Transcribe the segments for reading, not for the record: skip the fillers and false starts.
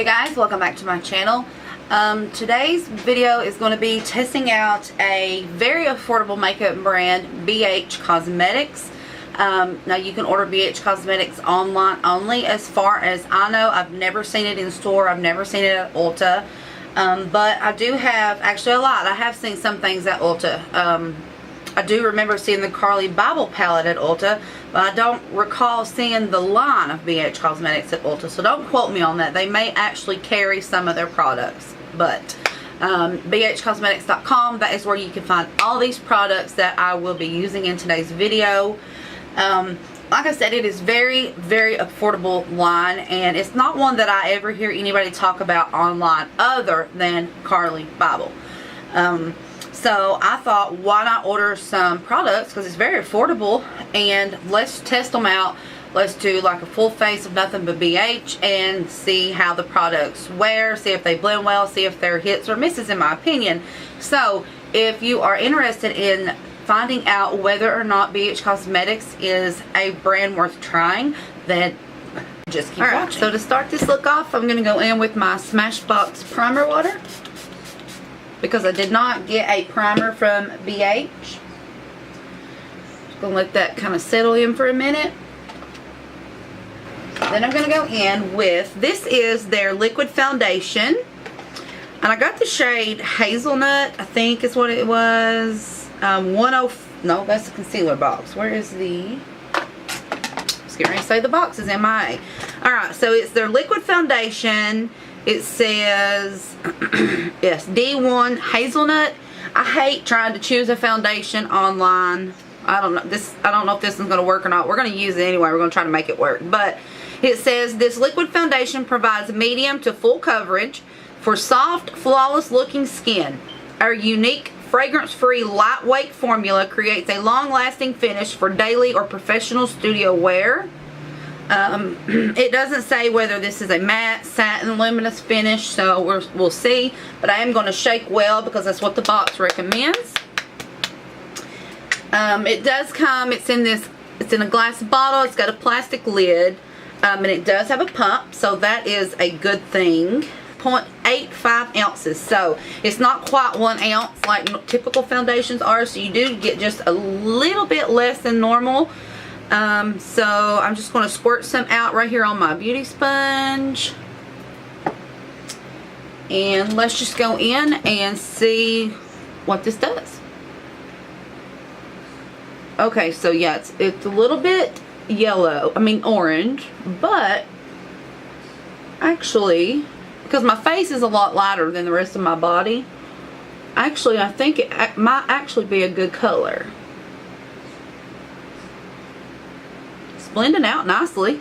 Hey guys, welcome back to my channel. Today's video is going to be testing out a very affordable makeup brand, BH Cosmetics. Now you can order BH Cosmetics online only, as far as I know. I've never seen it in store. I've never seen it at Ulta. But I do have, actually a lot. I have seen some things at Ulta. I do remember seeing the Carly Bible palette at Ulta, but I don't recall seeing the line of BH Cosmetics at Ulta, so don't quote me on that. They may actually carry some of their products, but bhcosmetics.com, that is where you can find all these products that I will be using in today's video. Like I said, it is very, very affordable line, and it's not one that I ever hear anybody talk about online other than Carly Bible. So I thought, why not order some products, because it's very affordable, and let's test them out. Let's do like a full face of nothing but BH and see how the products wear, see if they blend well, see if they're hits or misses in my opinion. So if you are interested in finding out whether or not BH Cosmetics is a brand worth trying, then just keep watching. So to start this look off, I'm going to go in with my Smashbox primer water, because I did not get a primer from BH. Just gonna let that kind of settle in for a minute. Then I'm gonna go in with, this is their liquid foundation, and I got the shade Hazelnut, I think is what it was. No, that's the concealer box. Where is the, I was getting ready to say the box is MIA. Alright, so it's their liquid foundation. It says, yes, D1 Hazelnut. I hate trying to choose a foundation online. I don't know if this is going to work or not. We're going to use it anyway. We're going to try to make it work. But it says, this liquid foundation provides medium to full coverage for soft, flawless looking skin. Our unique, fragrance-free, lightweight formula creates a long-lasting finish for daily or professional studio wear. It doesn't say whether this is a matte, satin, luminous finish, so we'll see. But I am going to shake well, because that's what the box recommends. It does come, it's in a glass bottle. It's got a plastic lid, and it does have a pump, so that is a good thing. 0.85 ounces, so it's not quite 1 ounce like typical foundations are, so you do get just a little bit less than normal. So I'm just going to squirt some out right here on my beauty sponge, and let's just go in and see what this does. Okay, so yeah, it's a little bit yellow, orange, but actually, because my face is a lot lighter than the rest of my body, actually I think it might actually be a good color. Blending out nicely.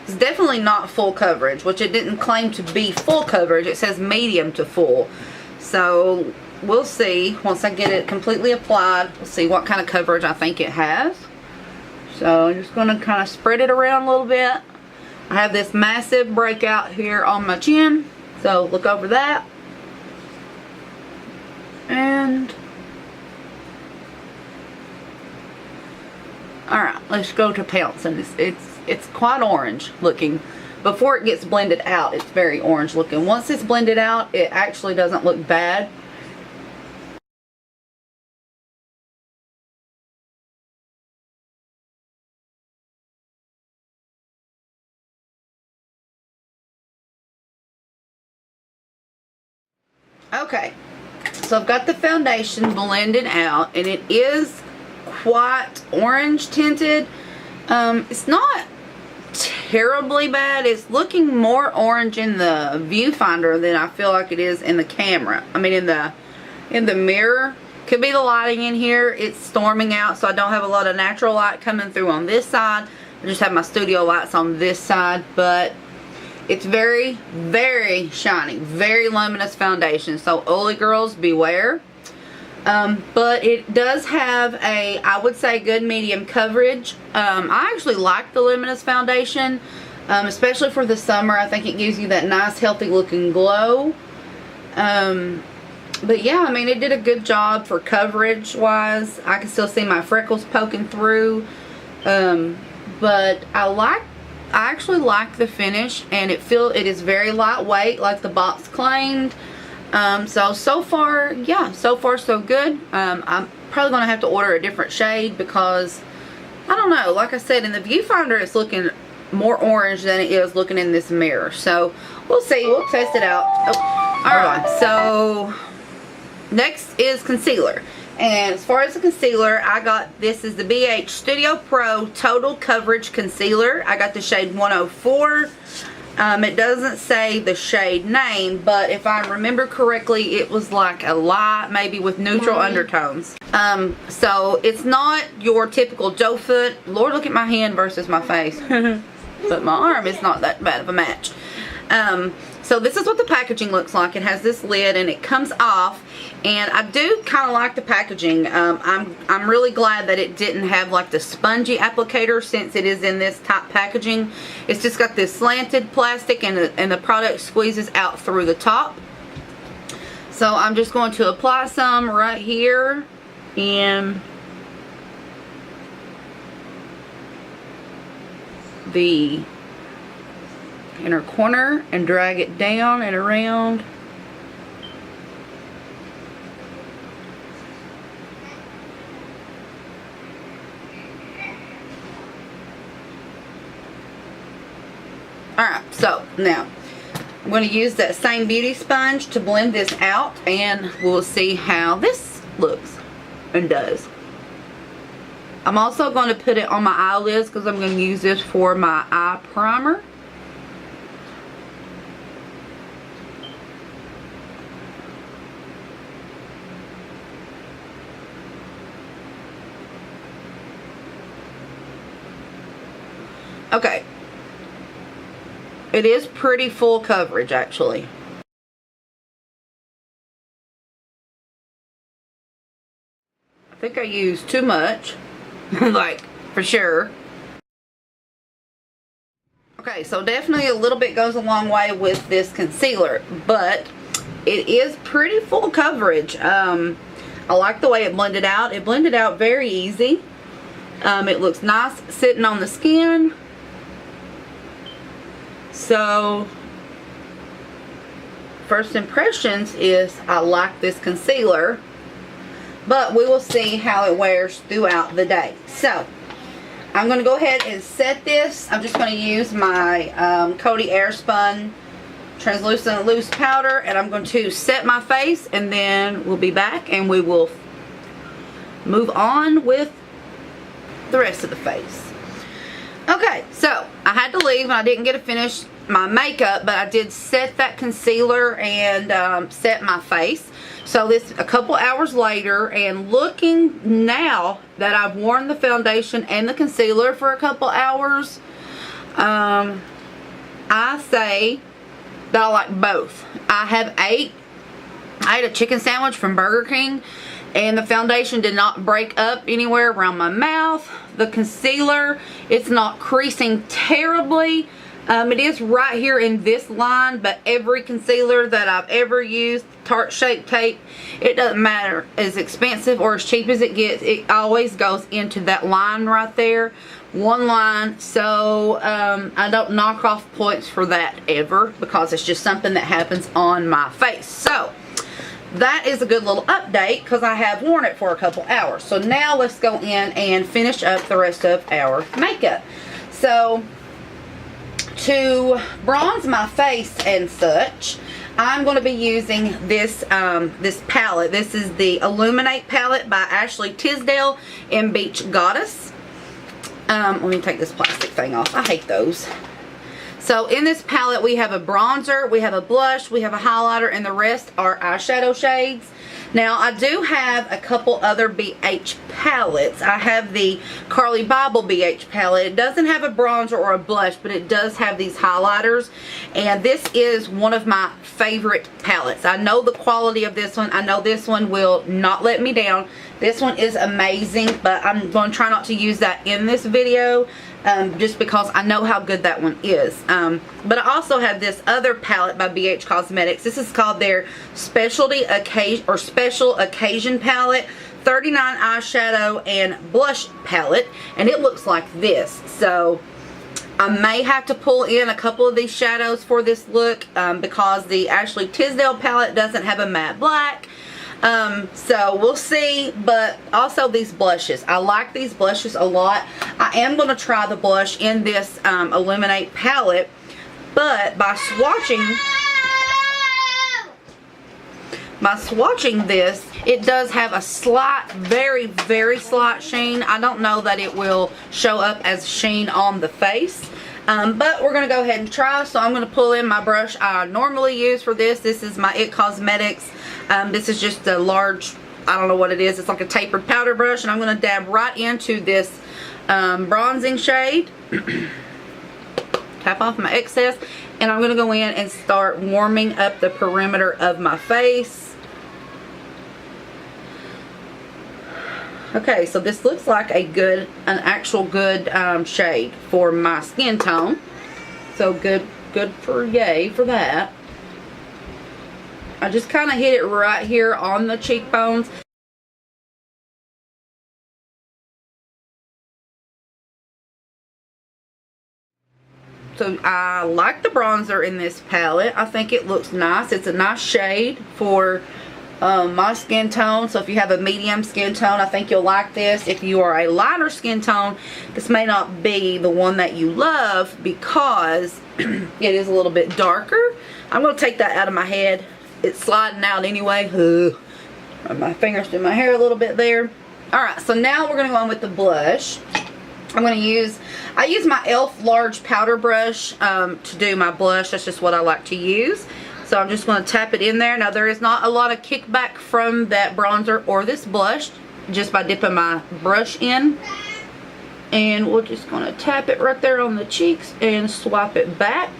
It's definitely not full coverage, which it didn't claim to be full coverage. It says medium to full. So we'll see once I get it completely applied. We'll see what kind of coverage I think it has. So I'm just going to kind of spread it around a little bit. I have this massive breakout here on my chin, so look over that. And alright, let's go to pouncing. It's quite orange looking. Before it gets blended out, it's very orange looking. Once it's blended out, it actually doesn't look bad. Okay, so I've got the foundation blended out, and it is quite orange tinted. It's not terribly bad. It's looking more orange in the viewfinder than I feel like it is in the camera. In the mirror. Could be the lighting in here. It's storming out, so I don't have a lot of natural light coming through on this side. I just have my studio lights on this side, but it's very, very shiny, very luminous foundation. So oily girls, beware. But it does have a, I would say, good medium coverage. I actually like the luminous foundation, especially for the summer. I think it gives you that nice, healthy looking glow. But yeah, I mean, it did a good job for coverage wise. I can still see my freckles poking through. But I actually like the finish, and it is very lightweight, like the box claimed. So far, yeah, so far so good. I'm probably going to have to order a different shade because, I don't know, like I said, in the viewfinder it's looking more orange than it is looking in this mirror. So, we'll see. We'll test it out. Oh, alright, so next is concealer. And as far as the concealer, I got, this is the BH Studio Pro Total Coverage Concealer. I got the shade 104. It doesn't say the shade name, but if I remember correctly, it was like a light, maybe with neutral undertones. So it's not your typical doe foot. Lord, look at my hand versus my face. But my arm is not that bad of a match. So this is what the packaging looks like. It has this lid and it comes off, and I do kind of like the packaging. I'm really glad that it didn't have like the spongy applicator, since it is in this type packaging. It's just got this slanted plastic, and the product squeezes out through the top. So I'm just going to apply some right here in the inner corner and drag it down and around. Alright, so now I'm going to use that same beauty sponge to blend this out, and we'll see how this looks and does. I'm also going to put it on my eyelids because I'm going to use this for my eye primer. Okay, it is pretty full coverage actually. I think I used too much, like for sure. Okay, so definitely a little bit goes a long way with this concealer, but it is pretty full coverage. I like the way it blended out. It blended out very easy. It looks nice sitting on the skin. So, first impressions is I like this concealer, but we will see how it wears throughout the day. So, I'm going to go ahead and set this. I'm just going to use my Coty Airspun translucent loose powder, and I'm going to set my face, and then we'll be back and we will move on with the rest of the face. Okay, so I had to leave and I didn't get to finish my makeup, but I did set that concealer and set my face. So this a couple hours later, and looking now that I've worn the foundation and the concealer for a couple hours, I say that I like both. I ate a chicken sandwich from Burger King, and the foundation did not break up anywhere around my mouth. The concealer, it's not creasing terribly. It is right here in this line, but every concealer that I've ever used, Tarte Shape Tape, it doesn't matter as expensive or as cheap as it gets, it always goes into that line right there. One line. So I don't knock off points for that ever, because it's just something that happens on my face. So that is a good little update because I have worn it for a couple hours. So now let's go in and finish up the rest of our makeup. So to bronze my face and such, I'm going to be using this this palette. This is the Illuminate palette by Ashley Tisdale in Beach Goddess. Let me take this plastic thing off. I hate those. So in this palette we have a bronzer, we have a blush, we have a highlighter, and the rest are eyeshadow shades. Now I do have a couple other BH palettes. I have the Carly Bible BH palette. It doesn't have a bronzer or a blush, but it does have these highlighters. And this is one of my favorite palettes. I know the quality of this one. I know this one will not let me down. This one is amazing, but I'm going to try not to use that in this video. just because I know how good that one is. But I also have this other palette by BH Cosmetics. This is called their Special Occasion palette, 39 eyeshadow and blush palette, and it looks like this. So I may have to pull in a couple of these shadows for this look because the Ashley Tisdale palette doesn't have a matte black. So we'll see. But also these blushes, I like these blushes a lot. I am going to try the blush in this Illuminate palette, but by swatching this, it does have a slight, very, very slight sheen. I don't know that it will show up as sheen on the face. But we're going to go ahead and try. So I'm going to pull in my brush I normally use for this. This is my It Cosmetics. This is just a large, I don't know what it is. It's like a tapered powder brush. And I'm going to dab right into this bronzing shade. Tap off my excess. And I'm going to go in and start warming up the perimeter of my face. Okay, so this looks like an actual good shade for my skin tone. So good for yay for that. I just kind of hit it right here on the cheekbones. So I like the bronzer in this palette. I think it looks nice. It's a nice shade for my skin tone. So if you have a medium skin tone, I think you'll like this. If you are a lighter skin tone, this may not be the one that you love because it is a little bit darker. I'm going to take that out of my head. It's sliding out anyway. Run my fingers through my hair a little bit there. Alright, so now we're going to go on with the blush. I'm going to use my e.l.f. large powder brush to do my blush. That's just what I like to use. So I'm just going to tap it in there. Now there is not a lot of kickback from that bronzer or this blush just by dipping my brush in. And we're just going to tap it right there on the cheeks and swipe it back.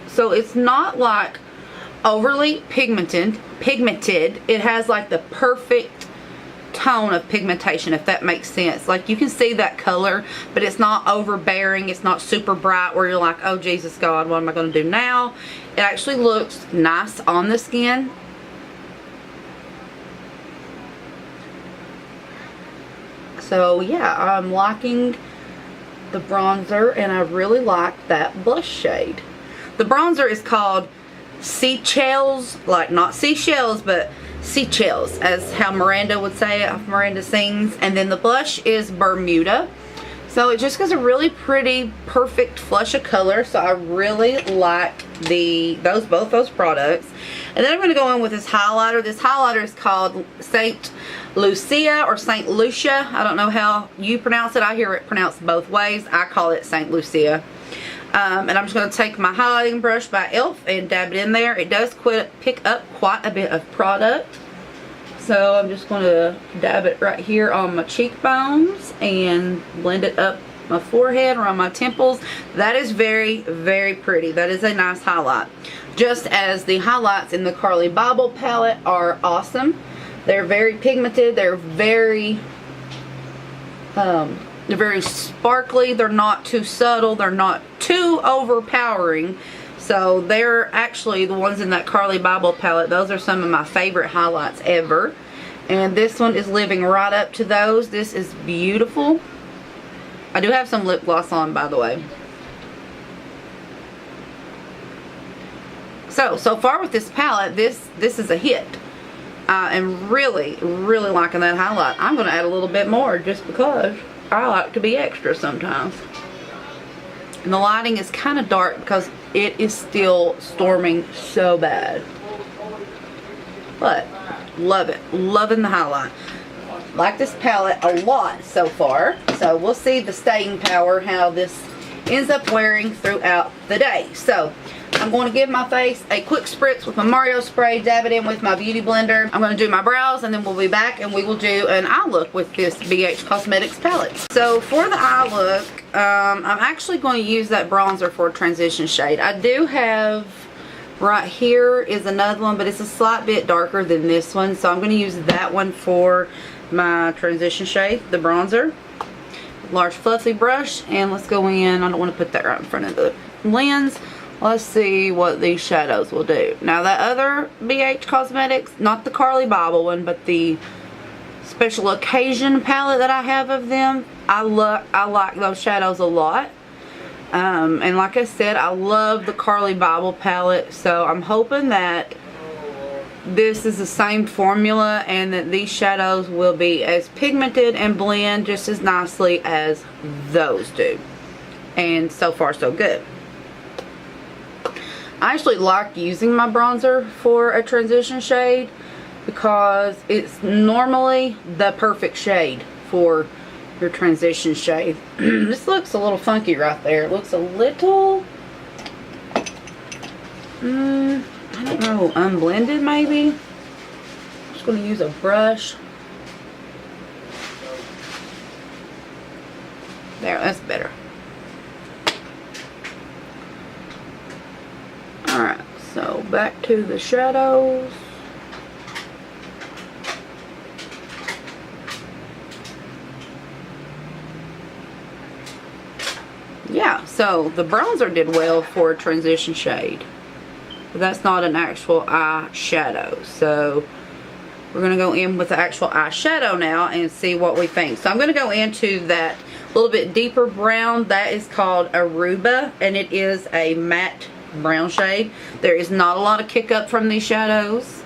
So it's not like overly pigmented. It has like the perfect tone of pigmentation, if that makes sense. Like you can see that color, but it's not overbearing. It's not super bright where you're like, oh Jesus God, what am I going to do now? It actually looks nice on the skin. So yeah, I'm liking the bronzer and I really like that blush shade. The bronzer is called Seashells, like not seashells, but Seashells, as how Miranda would say it, if Miranda sings. And then the blush is Bermuda. So it just gives a really pretty, perfect flush of color. So I really like both those products. And then I'm going to go in with this highlighter. This highlighter is called St. Lucia or St. Lucia. I don't know how you pronounce it. I hear it pronounced both ways. I call it St. Lucia. And I'm just going to take my highlighting brush by e.l.f. and dab it in there. It does pick up quite a bit of product. So I'm just going to dab it right here on my cheekbones and blend it up my forehead, around my temples. That is very, very pretty. That is a nice highlight. Just as the highlights in the Carly Bible palette are awesome. They're very pigmented. They're very sparkly. They're not too subtle. They're not too overpowering. So they're actually the ones in that Carly Bible palette. Those are some of my favorite highlights ever. And this one is living right up to those. This is beautiful. I do have some lip gloss on, by the way. So far with this palette, this is a hit. I am really, really liking that highlight. I'm going to add a little bit more just because I like to be extra sometimes. And the lighting is kind of dark because it is still storming so bad. But love it. Loving the highlight. Like this palette a lot so far. So we'll see the staying power, how this ends up wearing throughout the day. So I'm going to give my face a quick spritz with my Mario spray, dab it in with my beauty blender. I'm going to do my brows and then we'll be back and we will do an eye look with this BH Cosmetics palette. So for the eye look, I'm actually going to use that bronzer for a transition shade. I do have, right here is another one, but it's a slight bit darker than this one. So I'm going to use that one for my transition shade, the bronzer. Large fluffy brush, and let's go in. I don't want to put that right in front of the lens. Let's see what these shadows will do. Now that other BH Cosmetics, not the Carly Bible one, but the special occasion palette that I have of them, I like those shadows a lot. And like I said, I love the Carly Bible palette, so I'm hoping that this is the same formula and that these shadows will be as pigmented and blend just as nicely as those do. And so far so good. I actually like using my bronzer for a transition shade because it's normally the perfect shade for your transition shade. This looks a little funky right there. It looks a little I don't know, unblended maybe. I'm just going to use a brush. There, that's better. Alright, so back to the shadows. Yeah, so the bronzer did well for a transition shade. But that's not an actual eyeshadow. So we're going to go in with the actual eyeshadow now and see what we think. So I'm going to go into that little bit deeper brown. That is called Aruba, and it is a matte brown shade. There is not a lot of kick up from these shadows.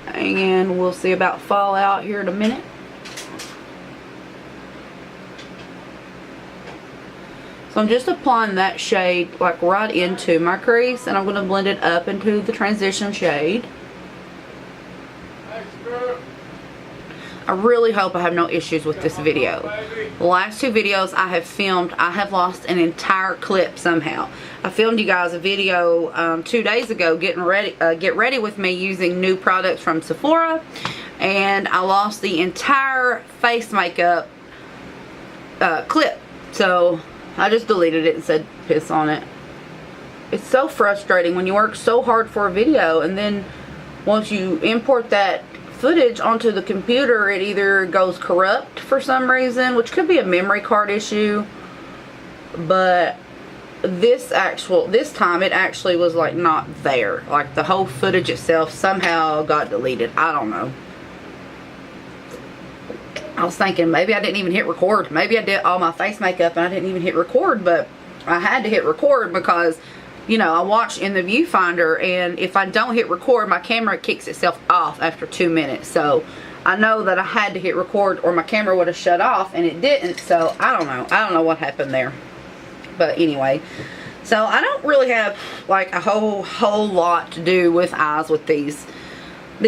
And we'll see about fallout here in a minute. So I'm just applying that shade like right into my crease, and I'm going to blend it up into the transition shade. I really hope I have no issues with this video. The last two videos I have filmed, I have lost an entire clip somehow. I filmed you guys a video 2 days ago getting ready, get ready with me using new products from Sephora, and I lost the entire face makeup clip. So I just deleted it and said piss on it. It's so frustrating when you work so hard for a video, and then once you import that footage onto the computer, it either goes corrupt for some reason, which could be a memory card issue, but this time it actually was like not there. Like the whole footage itself somehow got deleted. I don't know. I was thinking maybe I didn't even hit record. Maybe I did all my face makeup and I didn't even hit record, but I had to hit record because, you know, I watch in the viewfinder, and if I don't hit record, my camera kicks itself off after 2 minutes. So I know that I had to hit record or my camera would have shut off, and it didn't. So I don't know. I don't know what happened there. But anyway, so I don't really have like a whole lot to do with eyes with these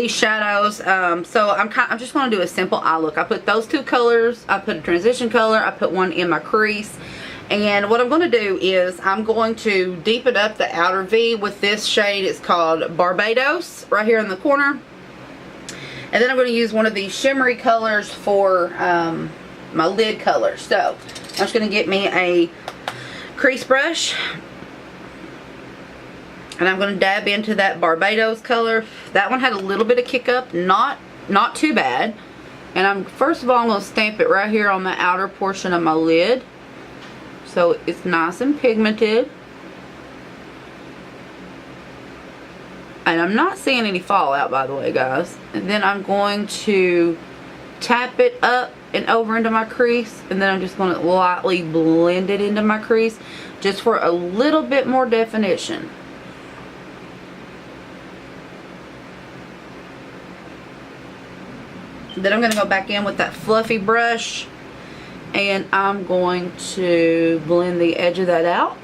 shadows. So I'm just going to do a simple eye look. I put those two colors. I put a transition color. I put one in my crease. And what I'm going to do is I'm going to deepen up the outer V with this shade. It's called Barbados, right here in the corner. And then I'm going to use one of these shimmery colors for my lid color. So I'm just going to get me a crease brush, and I'm going to dab into that Barbados color. That one had a little bit of kick up, not too bad. And first of all, I'm going to stamp it right here on the outer portion of my lid, so it's nice and pigmented. And I'm not seeing any fallout, by the way, guys. And then I'm going to tap it up and over into my crease, and then I'm just going to lightly blend it into my crease just for a little bit more definition. Then I'm going to go back in with that fluffy brush, and I'm going to blend the edge of that out.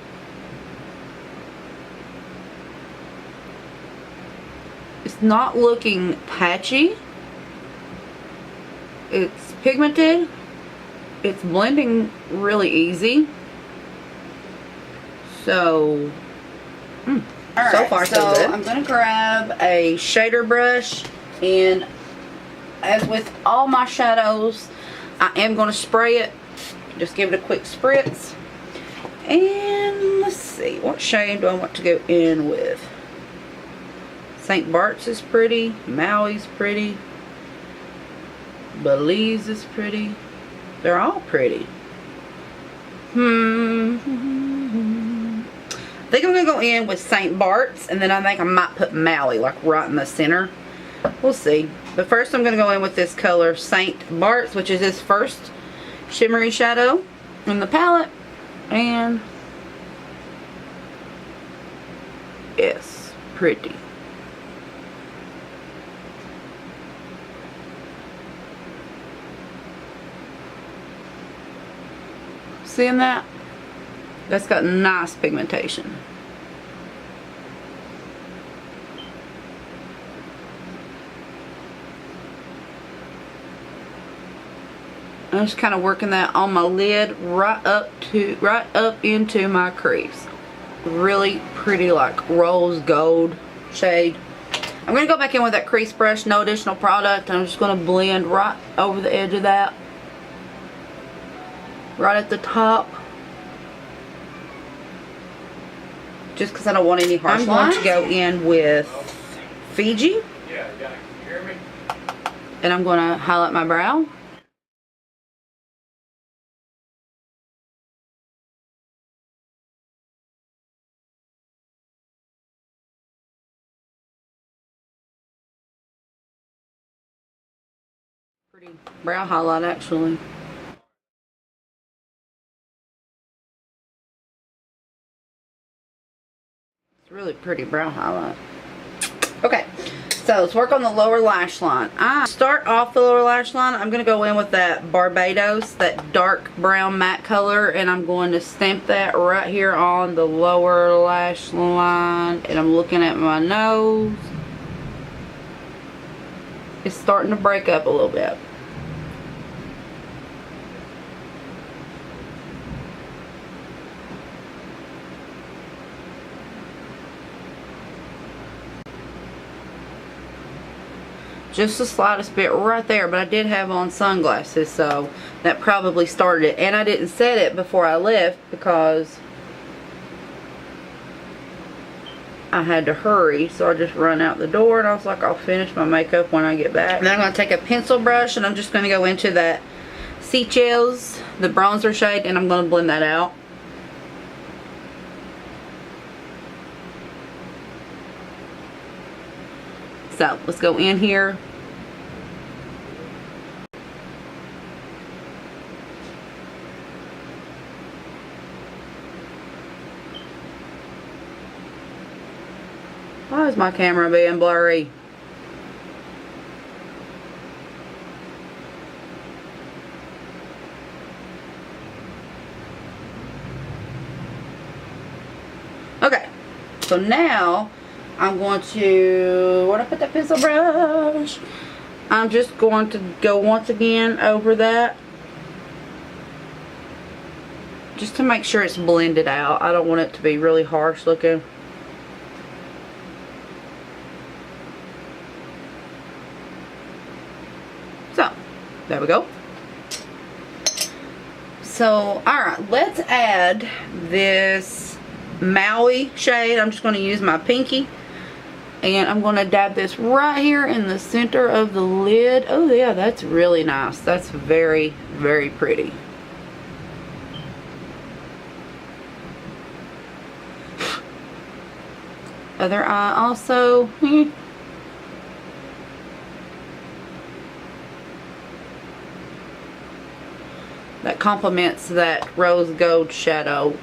It's not looking patchy. It's pigmented. It's blending really easy. So, so far so good. I'm going to grab a shader brush, and as with all my shadows, I am going to spray it. Just give it a quick spritz. And let's see, what shade do I want to go in with? St. Bart's is pretty. Maui's pretty. Belize is pretty. They're all pretty. I think I'm going to go in with St. Bart's, and then I think I might put Maui, like right in the center. We'll see. But first I'm going to go in with this color, St. Bart's, which is his first shimmery shadow in the palette. And it's pretty. Seeing that? That's got nice pigmentation. I'm just kind of working that on my lid right up into my crease. Really pretty, like rose gold shade. I'm going to go back in with that crease brush, no additional product. I'm just going to blend right over the edge of that. Right at the top. Just because I don't want any harsh lines. I'm going to go in with Fiji. Yeah, can you hear me? And I'm going to highlight my brow. Pretty brow highlight, actually. It's really pretty brow highlight. Okay, so let's work on the lower lash line. I start off the lower lash line. I'm going to go in with that Barbados, that dark brown matte color, and I'm going to stamp that right here on the lower lash line. And I'm looking at my nose. It's starting to break up a little bit. Just the slightest bit right there, but I did have on sunglasses, so that probably started it. And I didn't set it before I left because I had to hurry, so I just run out the door, and I was like, I'll finish my makeup when I get back. And then I'm going to take a pencil brush, and I'm just going to go into that Seashells, the bronzer shade, and I'm going to blend that out. So let's go in here. Why is my camera being blurry? Okay, so now I'm going to, where did I put that pencil brush? I'm just going to go once again over that. Just to make sure it's blended out. I don't want it to be really harsh looking. So, there we go. So, alright, let's add this Maui shade. I'm just going to use my pinky. And I'm going to dab this right here in the center of the lid. Oh yeah, that's really nice. That's very, very pretty. Other eye also. That complements that rose gold shadow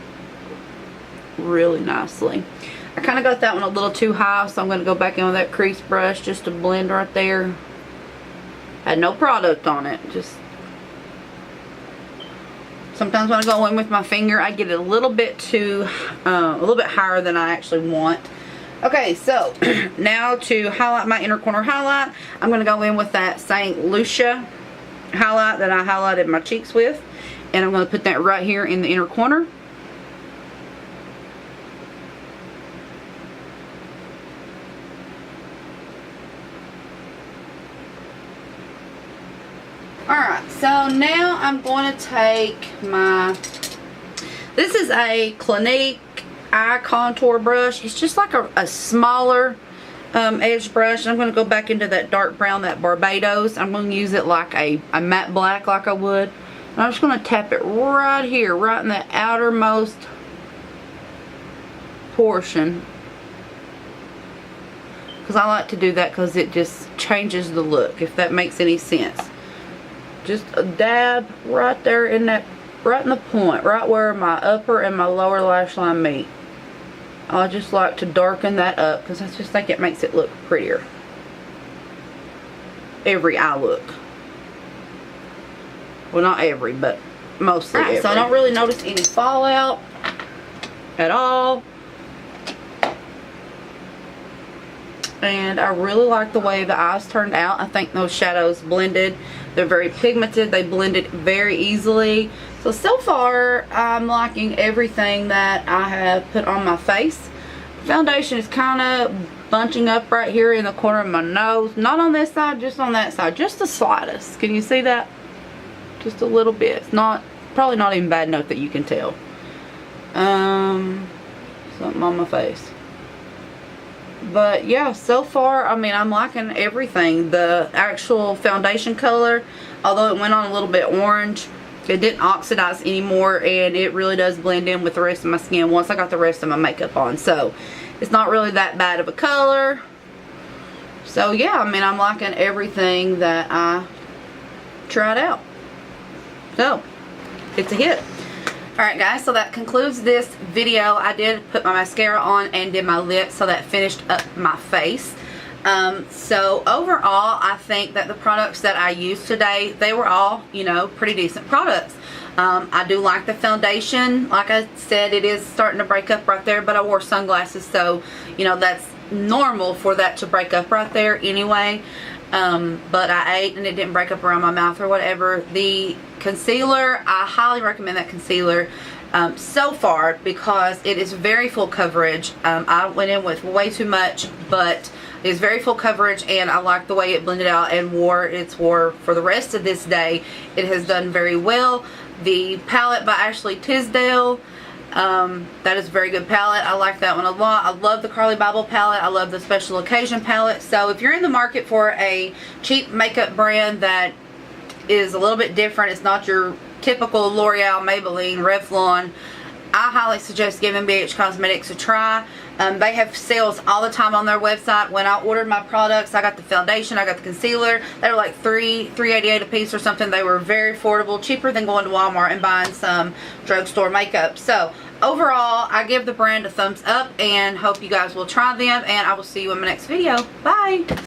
really nicely. I kind of got that one a little too high, so I'm going to go back in with that crease brush just to blend right there. Had no product on it. Just sometimes when I go in with my finger, I get it a little bit too, a little bit higher than I actually want. Okay, so now to highlight my inner corner highlight, I'm going to go in with that St. Lucia highlight that I highlighted my cheeks with, and I'm going to put that right here in the inner corner. Alright, so now I'm going to take my, this is a Clinique eye contour brush. It's just like a smaller edge brush. I'm going to go back into that dark brown, that Barbados. I'm going to use it like a matte black like I would. And I'm just going to tap it right here, right in the outermost portion. Because I like to do that because it just changes the look, if that makes any sense. Just a dab right there in that, right in the point, right where my upper and my lower lash line meet. I just like to darken that up because I just think it makes it look prettier. Every eye look. Well, not every, but mostly every. So I don't really notice any fallout at all. And I really like the way the eyes turned out. I think those shadows blended. They're very pigmented. They blended very easily. So far, I'm liking everything that I have put on my face. Foundation is kind of bunching up right here in the corner of my nose. Not on this side, just on that side. Just the slightest. Can you see that? Just a little bit. It's not, probably not even bad enough that you can tell. Something on my face. But yeah, so far, I mean, I'm liking everything. The actual foundation color, although it went on a little bit orange, it didn't oxidize anymore, and it really does blend in with the rest of my skin once I got the rest of my makeup on. So it's not really that bad of a color. So yeah, I mean, I'm liking everything that I tried out. So it's a hit. Alright guys, so that concludes this video. I did put my mascara on and did my lips, so that finished up my face. So overall, I think that the products that I used today, they were all, you know, pretty decent products. I do like the foundation. Like I said, it is starting to break up right there, but I wore sunglasses, so, you know, that's normal for that to break up right there anyway. But I ate and it didn't break up around my mouth or whatever. The concealer, I highly recommend that concealer so far because it is very full coverage. I went in with way too much, but it is very full coverage, and I like the way it blended out and wore for the rest of this day. It has done very well. The palette by Ashley Tisdale, that is a very good palette. I like that one a lot. I love the Carly Bible palette. I love the Special Occasion palette. So if you're in the market for a cheap makeup brand that is a little bit different, it's not your typical L'Oreal, Maybelline, Revlon, I highly suggest giving BH Cosmetics a try. They have sales all the time on their website. When I ordered my products, I got the foundation, I got the concealer. They were like $3.88 a piece or something. They were very affordable, cheaper than going to Walmart and buying some drugstore makeup. So overall, I give the brand a thumbs up and hope you guys will try them, and I will see you in my next video. Bye!